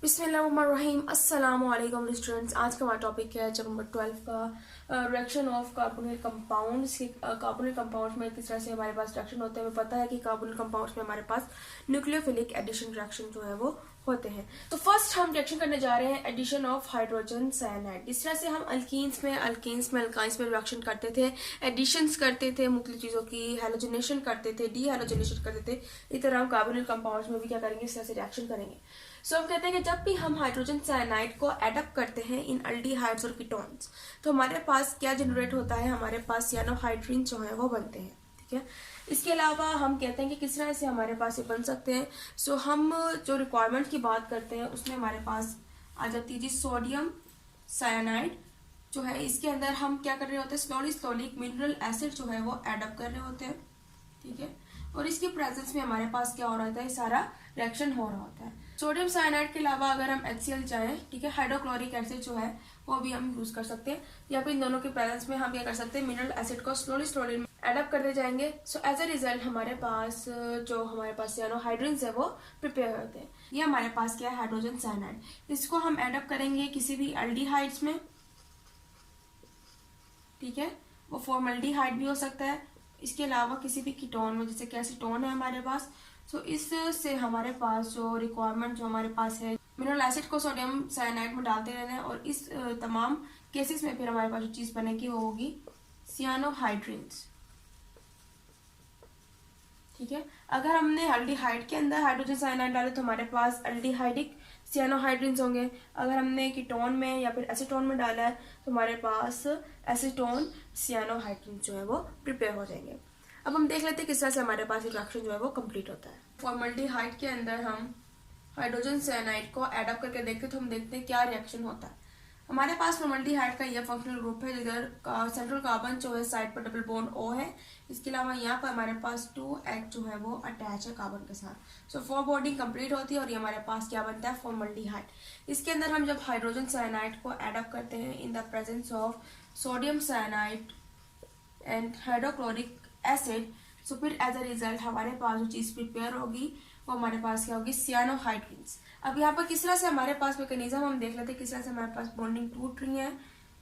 बिस्मिल्लाहिर्रहमानिर्रहीम अस्सलामुअलैकुम स्टूडेंट्स। आज का हमारा टॉपिक है चैप्टर नंबर 12 का reaction of carbonyl compounds. Carbonyl compounds में किस तरह से हमारे पास रिएक्शन होते हैं। हमें पता है कि कार्बोनिल कंपाउंड्स में हमारे पास न्यूक्लियोफिलिक एडिशन रिएक्शन जो है वो होते हैं। तो फर्स्ट हम रिएक्शन करने जा रहे हैं एडिशन ऑफ हाइड्रोजन साइनाइड। इस तरह से हम अल्कीन्स में अल्काइंस में रिएक्शन करते थे, एडिशंस करते थे, मुख्तलिफ चीज़ों की हेलोजनेशन करते थे, डी हेलोजनेशन करते थे। इस तरह हम कार्बोनिल कंपाउंड्स में भी क्या करेंगे, इस तरह से रिएक्शन करेंगे। सो हम कहते हैं कि जब भी हम हाइड्रोजन साइनाइड को एडअप करते हैं इन अल्डिहाइड्स और कीटोन्स, तो हमारे पास क्या जनरेट होता है, हमारे पास सियानोहाइड्रीन जो है वो बनते हैं। ठीक है, इसके अलावा हम कहते हैं कि किस तरह से हमारे पास ये बन सकते हैं। सो हम जो रिक्वायरमेंट की बात करते हैं उसमें हमारे पास आ जाती है जी सोडियम साइनाइड जो है। इसके अंदर हम क्या कर रहे होते हैं, स्लोली मिनरल एसिड जो है वो एडअप कर रहे होते हैं। ठीक है, और इसके प्रेजेंस में हमारे पास क्या हो रहा होता है, सारा रिएक्शन हो रहा होता है। सोडियम साइनाइड के अलावा अगर हम HCl चाहें, ठीक है, हाइड्रोक्लोरिक एसिड जो है वो भी हम यूज कर सकते हैं, या फिर इन दोनों के प्रेजेंस में हम क्या कर सकते हैं, मिनरल एसिड को स्लोली एडअप करते जाएंगे। सो एज अ रिजल्ट हमारे पास सियानोहाइड्रिन्स है वो प्रिपेयर होते हैं। ये हमारे पास क्या है, हाइड्रोजन साइनाइड। इसको हम एडअप करेंगे किसी भी अल्डिहाइड्स में। ठीक है, वो फॉर्मल्डिहाइड भी हो सकता है। इसके अलावा किसी भी कीटोन में, जैसे कि एसीटोन है हमारे पास। सो इससे हमारे पास जो रिक्वायरमेंट जो हमारे पास है, मिनरल एसिड को सोडियम साइनाइड में डालते रहना है, और इस तमाम केसेस में फिर हमारे पास जो चीज बनेगी वो होगी सियानोहाइड्रिन्स। ठीक है, अगर हमने अल्डिहाइड के अंदर हाइड्रोजन साइनाइड डाले तो हमारे पास अल्डिहाइडिक सियानोहाइड्रिन्स होंगे। अगर हमने कीटोन में या फिर एसीटोन में डाला है तो हमारे पास एसीटोन सियानोहाइड्रिन्स जो है वो प्रिपेयर हो जाएंगे। अब हम देख लेते हैं किस तरह से हमारे पास रिएक्शन जो है वो कंप्लीट होता है। फॉर्मल्डिहाइड के अंदर हम हाइड्रोजन साइनाइड को एडअप करके देखते हैं तो हम देखते हैं क्या रिएक्शन होता है। हमारे पास फॉर्मल्डिहाइड का यह फंक्शनल ग्रुप है, जिधर सेंट्रल कार्बन जो है साइड पर डबल बॉन्ड O है। इसके अलावा यहाँ पर हमारे पास 2H जो है वो अटैच है कार्बन के साथ। सो 4 बॉन्डिंग कंप्लीट होती है और ये हमारे पास क्या बनता है, फॉर्मल्डिहाइड। इसके अंदर हम जब हाइड्रोजन साइनाइड को एडअप करते हैं in the presence of sodium cyanide and hydrochloric acid, so फिर एज अ रिजल्ट हमारे पास जो चीज प्रिपेयर होगी वो हमारे पास क्या होगी, सियानोहाइड्रिन्स। अब यहाँ पर किस तरह से हमारे पास मैकेनिज्म हम देख लेते हैं, किस तरह से हमारे पास बॉन्डिंग टूट रही है।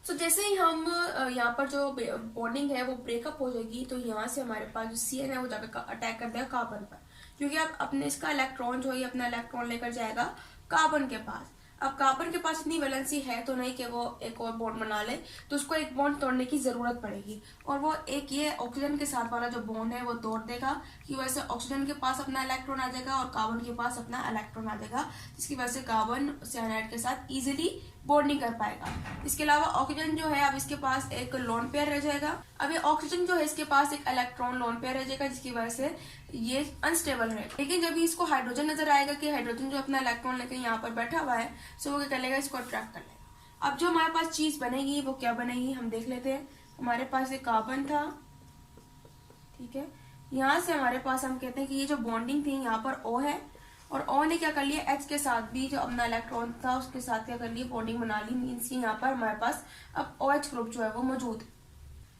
सो जैसे ही हम यहाँ पर जो बॉन्डिंग है वो ब्रेकअप हो जाएगी तो यहाँ से हमारे पास जो CN है वो जाकर अटैक कर देगा कार्बन पर, क्योंकि अब अपने इसका इलेक्ट्रॉन जो है अपना इलेक्ट्रॉन लेकर जाएगा कार्बन के पास। अब कार्बन के पास इतनी वैलेंसी है तो नहीं कि वो एक और बॉन्ड बना ले, तो उसको एक बॉन्ड तोड़ने की जरूरत पड़ेगी, और वो एक ये ऑक्सीजन के साथ वाला जो बॉन्ड है वो तोड़ देगा, कि वजह से ऑक्सीजन के पास अपना इलेक्ट्रॉन आ जाएगा और कार्बन के पास अपना इलेक्ट्रॉन आ जाएगा, जिसकी वजह से कार्बन साइनाइड के साथ इजीली बॉन्डिंग कर पाएगा। इसके अलावा ऑक्सीजन जो है अब इसके पास एक लोन पेयर रह जाएगा। अब ये ऑक्सीजन जो है इसके पास एक इलेक्ट्रॉन लोन पेयर रह जाएगा, जिसकी वजह से ये अनस्टेबल रहेगा। लेकिन जब इसको हाइड्रोजन नजर आएगा कि हाइड्रोजन जो अपना इलेक्ट्रॉन लेकर यहाँ पर बैठा हुआ है, सो वो क्या कर लेगा, इसको अट्रैक्ट कर लेगा। अब जो हमारे पास चीज बनेगी वो क्या बनेगी, हम देख लेते हैं। हमारे पास एक कार्बन था, ठीक है, यहाँ से हमारे पास हम कहते हैं कि ये जो बॉन्डिंग थी यहाँ पर O है, और O ने क्या कर लिया, H के साथ भी जो अपना इलेक्ट्रॉन था उसके साथ क्या कर लिया, बॉन्डिंग बना ली। मीन्स कि यहाँ पर हमारे पास अब OH ग्रुप जो है वो मौजूद है।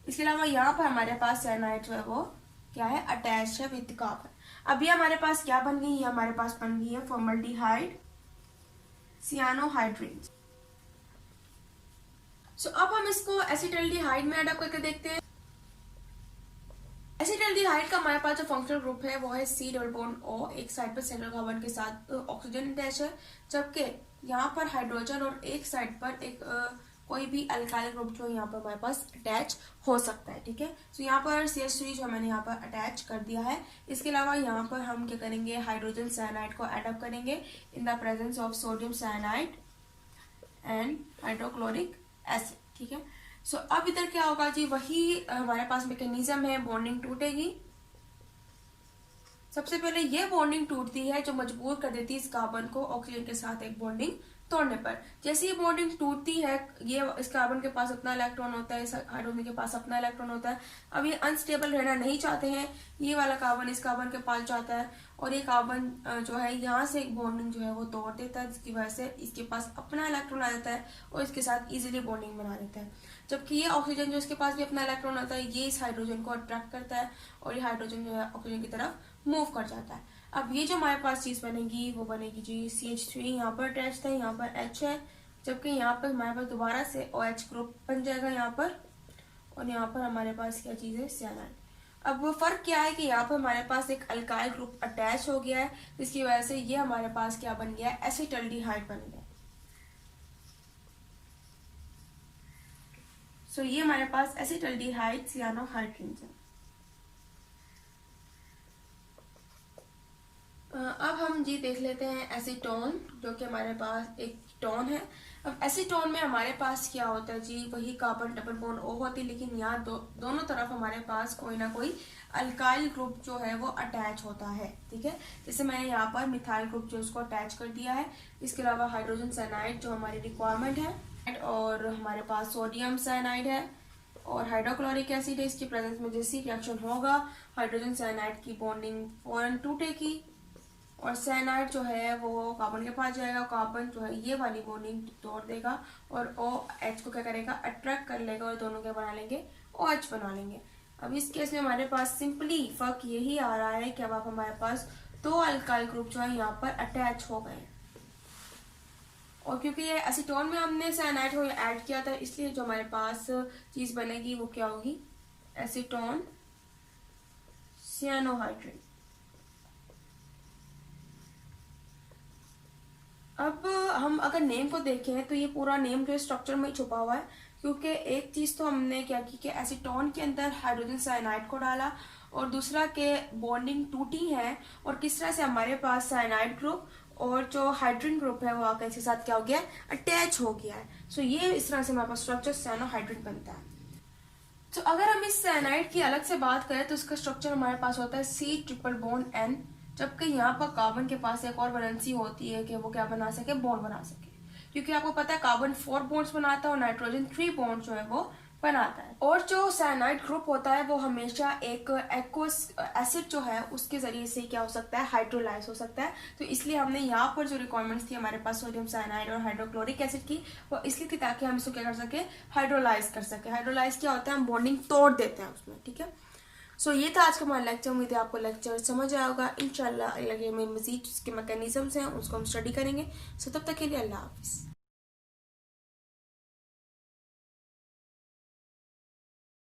इसके अलावा यहाँ पर हमारे पास साइनाइड जो है वो क्या है, अटैच है विद कार्बन। अभी हमारे पास क्या बन गई है, हमारे पास बन गई है फॉर्मल्डिहाइड सियानोहाइड्रिन्स। सो अब हम इसको एसिटल्डिहाइड में एडअप करके देखते हैं। एसिटल्डिहाइड का हमारे पास जो फंक्शनल ग्रुप है वो है C डबल बॉन्ड O, एक साइड पर सेंट्रल कार्बन के साथ ऑक्सीजन अटैच है, जबकि यहाँ पर हाइड्रोजन और एक साइड पर एक कोई भी अल्काइल ग्रुप जो यहाँ पर हमारे पास अटैच हो सकता है। ठीक है, तो यहाँ पर CH3 जो मैंने यहाँ पर अटैच कर दिया है। इसके अलावा यहाँ पर हम क्या करेंगे, हाइड्रोजन साइनाइड को एडअप करेंगे इन the presence of sodium cyanide and hydrochloric acid. ठीक है, सो अब इधर क्या होगा जी, वही हमारे पास मैकेनिज्म है, बॉन्डिंग टूटेगी। सबसे पहले ये बॉन्डिंग टूटती है जो मजबूर कर देती है इस कार्बन को ऑक्सीजन के साथ एक बॉन्डिंग तोड़ने पर। जैसे ये बॉन्डिंग टूटती है, ये इस कार्बन के पास अपना इलेक्ट्रॉन होता है, इस हाइड्रोजन के पास अपना इलेक्ट्रॉन होता है। अब ये अनस्टेबल रहना नहीं चाहते हैं, ये वाला कार्बन इस कार्बन के पास जाता है, और ये कार्बन जो है यहाँ से एक बॉन्डिंग जो है वो तोड़ देता है, जिसकी वजह से इसके पास अपना इलेक्ट्रॉन आ जाता है और इसके साथ इजीली बॉन्डिंग बना देता है। जबकि ये ऑक्सीजन जो इसके पास भी अपना इलेक्ट्रॉन होता है, ये इस हाइड्रोजन को अट्रैक्ट करता है और ये हाइड्रोजन जो है ऑक्सीजन की तरफ मूव कर जाता है। अब ये जो हमारे पास चीज बनेगी वो बनेगी जी CH3, यहाँ पर अटैच था, यहाँ पर H है, जबकि यहाँ पर हमारे पास दोबारा से OH ग्रुप बन जाएगा यहाँ पर, और यहाँ पर हमारे पास क्या चीज है, साइनाइड। अब वो फर्क क्या है कि यहाँ पर हमारे पास एक अल्काइल ग्रुप अटैच हो गया है, जिसकी वजह से ये हमारे पास क्या बन गया है, एसिटल्डिहाइड बन गया। सो ये हमारे पास एसिटल्डिहाइड सियानोहाइड्रिन है। अब हम जी देख लेते हैं एसीटोन, जो कि हमारे पास एक कीटोन है। अब एसीटोन में हमारे पास क्या होता है जी, वही कार्बन डबल बॉन्ड O होती है, लेकिन यहाँ दोनों तरफ हमारे पास कोई ना कोई अल्काइल ग्रुप जो है वो अटैच होता है, ठीक है। जैसे मैंने यहाँ पर मिथाइल ग्रुप जो उसको अटैच कर दिया है। इसके अलावा हाइड्रोजन साइनाइड जो हमारी रिक्वायरमेंट है, और हमारे पास सोडियम साइनाइड है और हाइड्रोक्लोरिक एसिड है। इसकी प्रेजेंस में जैसी रिएक्शन होगा, हाइड्रोजन साइनाइड की बॉन्डिंग फौरन टूटेगी और साइनाइड जो है वो कार्बन के पास जाएगा, कार्बन जो है ये वाली बॉन्डिंग तोड़ देगा और OH को क्या करेगा, अट्रैक्ट कर लेगा और दोनों क्या बना लेंगे, OH बना लेंगे। अब इस केस में हमारे पास सिंपली फर्क यही आ रहा है कि अब हमारे पास दो अल्काइल ग्रुप जो है यहाँ पर अटैच हो गए, और क्योंकि ये एसीटोन में हमने साइनाइड को ऐड किया था, इसलिए जो हमारे पास चीज बनेगी वो क्या होगी, एसीटोन सियानोहाइड्रिन। अब हम अगर नेम को देखें तो ये पूरा नेम जो स्ट्रक्चर में छुपा हुआ है, क्योंकि एक चीज तो हमने क्या की कि एसीटोन के अंदर हाइड्रोजन साइनाइड को डाला, और दूसरा के बॉन्डिंग टूटी है, और किस तरह से हमारे पास साइनाइड ग्रुप और जो हाइड्रोजन ग्रुप है वो आकर इसके साथ क्या हो गया, अटैच हो गया है। सो ये इस तरह से हमारे पास स्ट्रक्चर साइनोहाइड्रिन बनता है। तो अगर हम इस साइनाइड की अलग से बात करें तो इसका स्ट्रक्चर हमारे पास होता है C�BN, जबकि यहाँ पर कार्बन के पास एक और वैलेंसी होती है कि वो क्या बना सके, बॉन्ड बना सके, क्योंकि आपको पता है कार्बन 4 बॉन्ड्स बनाता है और नाइट्रोजन 3 बॉन्ड जो है वो बनाता है। और जो साइनाइड ग्रुप होता है वो हमेशा एक एक्वस एसिड जो है उसके जरिए से क्या हो सकता है, हाइड्रोलाइज हो सकता है। तो इसलिए हमने यहाँ पर जो रिक्वायरमेंट्स थी हमारे पास सोडियम साइनाइड और हाइड्रोक्लोरिक एसिड की, वो इसलिए थी ताकि हम इसको क्या कर सके, हाइड्रोलाइज कर सके। हाइड्रोलाइज क्या होता है, हम बॉन्डिंग तोड़ देते हैं उसमें, ठीक है। सो ये था आज का हमारा लेक्चर। उम्मीद है आपको लेक्चर समझ आया होगा। इंशाल्लाह अगले में मजीद उसके मैकेनिज्म्स हैं उसको हम स्टडी करेंगे। सो तब तक के लिए अल्लाह हाफिज़।